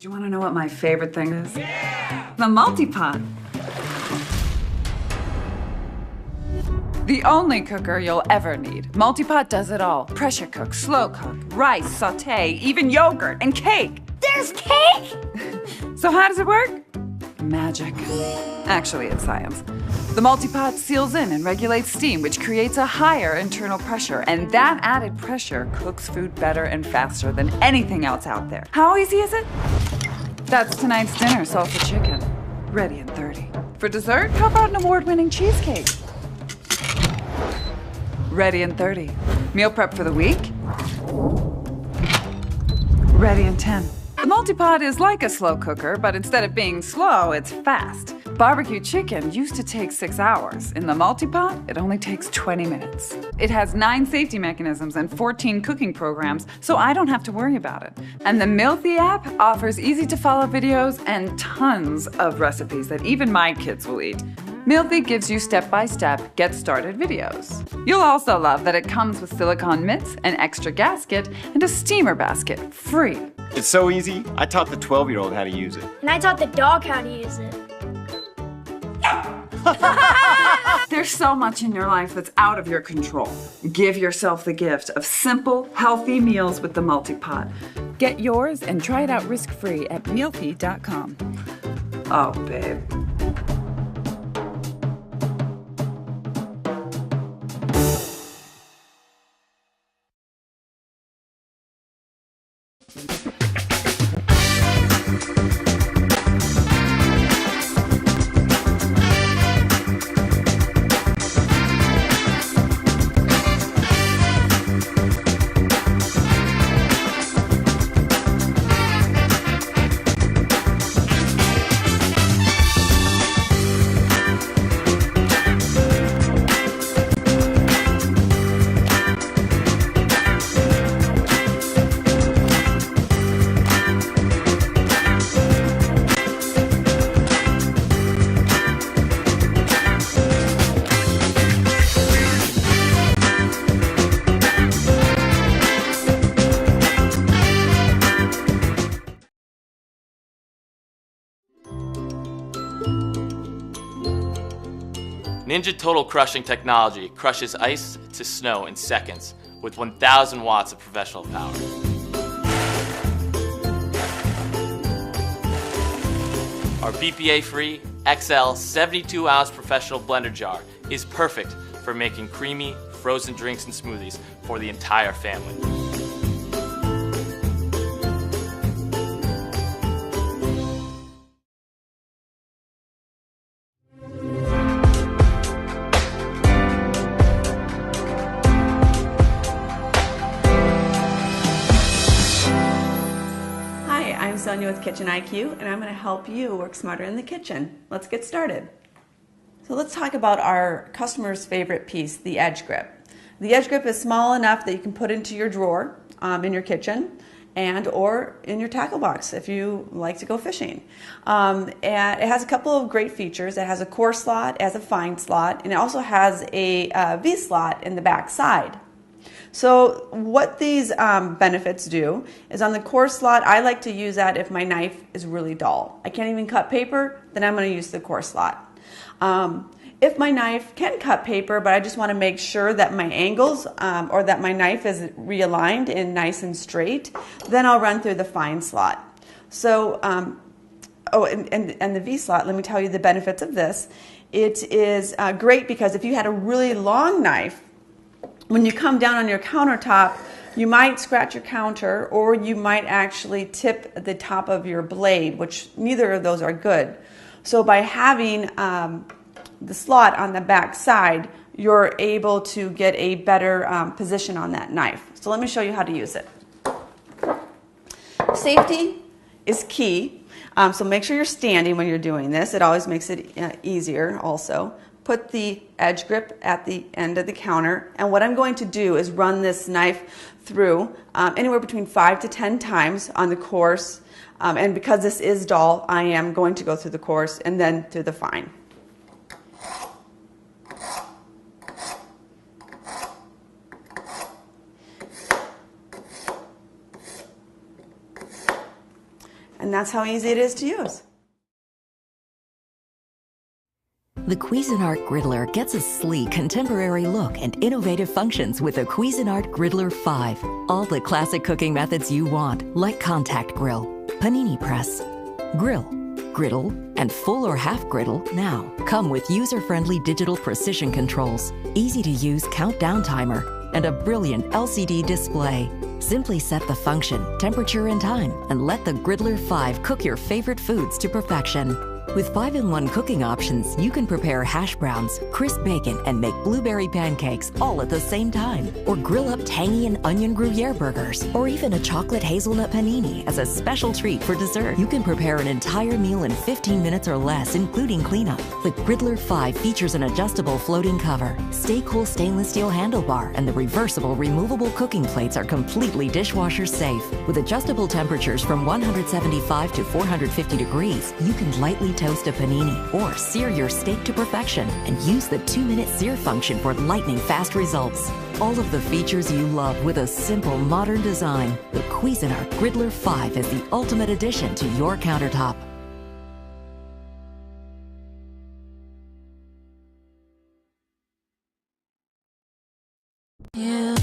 Do you want to know what my favorite thing is? Yeah! The multi-pot. The only cooker you'll ever need. Multi-pot does it all. Pressure cook, slow cook, rice, saute, even yogurt and cake. There's cake? So how does it work? Magic. Actually, it's science. The multi-pot seals in and regulates steam, which creates a higher internal pressure, and that added pressure cooks food better and faster than anything else out there. How easy is it? That's tonight's dinner, salsa chicken. Ready in 30. For dessert, how about an award-winning cheesecake? Ready in 30. Meal prep for the week? Ready in 10. The multi-pot is like a slow cooker, but instead of being slow, it's fast. Barbecue chicken used to take 6 hours. In the multi-pot, it only takes 20 minutes. It has 9 safety mechanisms and 14 cooking programs, so I don't have to worry about it. And the Milthy app offers easy-to-follow videos and tons of recipes that even my kids will eat. Milthy gives you step-by-step, get-started videos. You'll also love that it comes with silicone mitts, an extra gasket, and a steamer basket, free. It's so easy, I taught the 12-year-old how to use it. And I taught the dog how to use it. There's so much in your life that's out of your control. Give yourself the gift of simple, healthy meals with the multi-pot. Get yours and try it out risk-free at Milthy.com. Oh, babe. Ninja Total Crushing technology crushes ice to snow in seconds with 1,000 watts of professional power. Our BPA-free XL 72-ounce professional blender jar is perfect for making creamy, frozen drinks and smoothies for the entire family. I'm Sonia with Kitchen IQ, and I'm going to help you work smarter in the kitchen. Let's get started. So let's talk about our customer's favorite piece, the edge grip. The edge grip is small enough that you can put into your drawer in your kitchen and or in your tackle box if you like to go fishing. And it has a couple of great features. It has a coarse slot, it has a fine slot, and it also has a V slot in the back side. So what these benefits do is on the coarse slot, I like to use that if my knife is really dull. I can't even cut paper, then I'm going to use the coarse slot. If my knife can cut paper, but I just want to make sure that my angles or that my knife is realigned and nice and straight, then I'll run through the fine slot. So, and the V slot, let me tell you the benefits of this. It is great because if you had a really long knife, when you come down on your countertop, you might scratch your counter or you might actually tip the top of your blade, which neither of those are good. So by having the slot on the back side, you're able to get a better position on that knife. So let me show you how to use it. Safety is key. So make sure you're standing when you're doing this. It always makes it easier also. Put the edge grip at the end of the counter, and what I'm going to do is run this knife through anywhere between 5 to 10 times on the coarse, and because this is dull, I am going to go through the coarse and then through the fine. And that's how easy it is to use. The Cuisinart Griddler gets a sleek, contemporary look and innovative functions with the Cuisinart Griddler 5. All the classic cooking methods you want, like contact grill, panini press, grill, griddle, and full or half griddle now come with user-friendly digital precision controls, easy-to-use countdown timer, and a brilliant LCD display. Simply set the function, temperature, and time, and let the Griddler 5 cook your favorite foods to perfection. With 5-in-1 cooking options, you can prepare hash browns, crisp bacon, and make blueberry pancakes all at the same time. Or grill up tangy and onion Gruyere burgers, or even a chocolate hazelnut panini as a special treat for dessert. You can prepare an entire meal in 15 minutes or less, including cleanup. The Griddler 5 features an adjustable floating cover, stay cool stainless steel handlebar, and the reversible removable cooking plates are completely dishwasher safe. With adjustable temperatures from 175 to 450 degrees, you can lightly toast a panini or sear your steak to perfection and use the 2-minute sear function for lightning fast results. All of the features you love with a simple modern design. The Cuisinart Griddler 5 is the ultimate addition to your countertop. You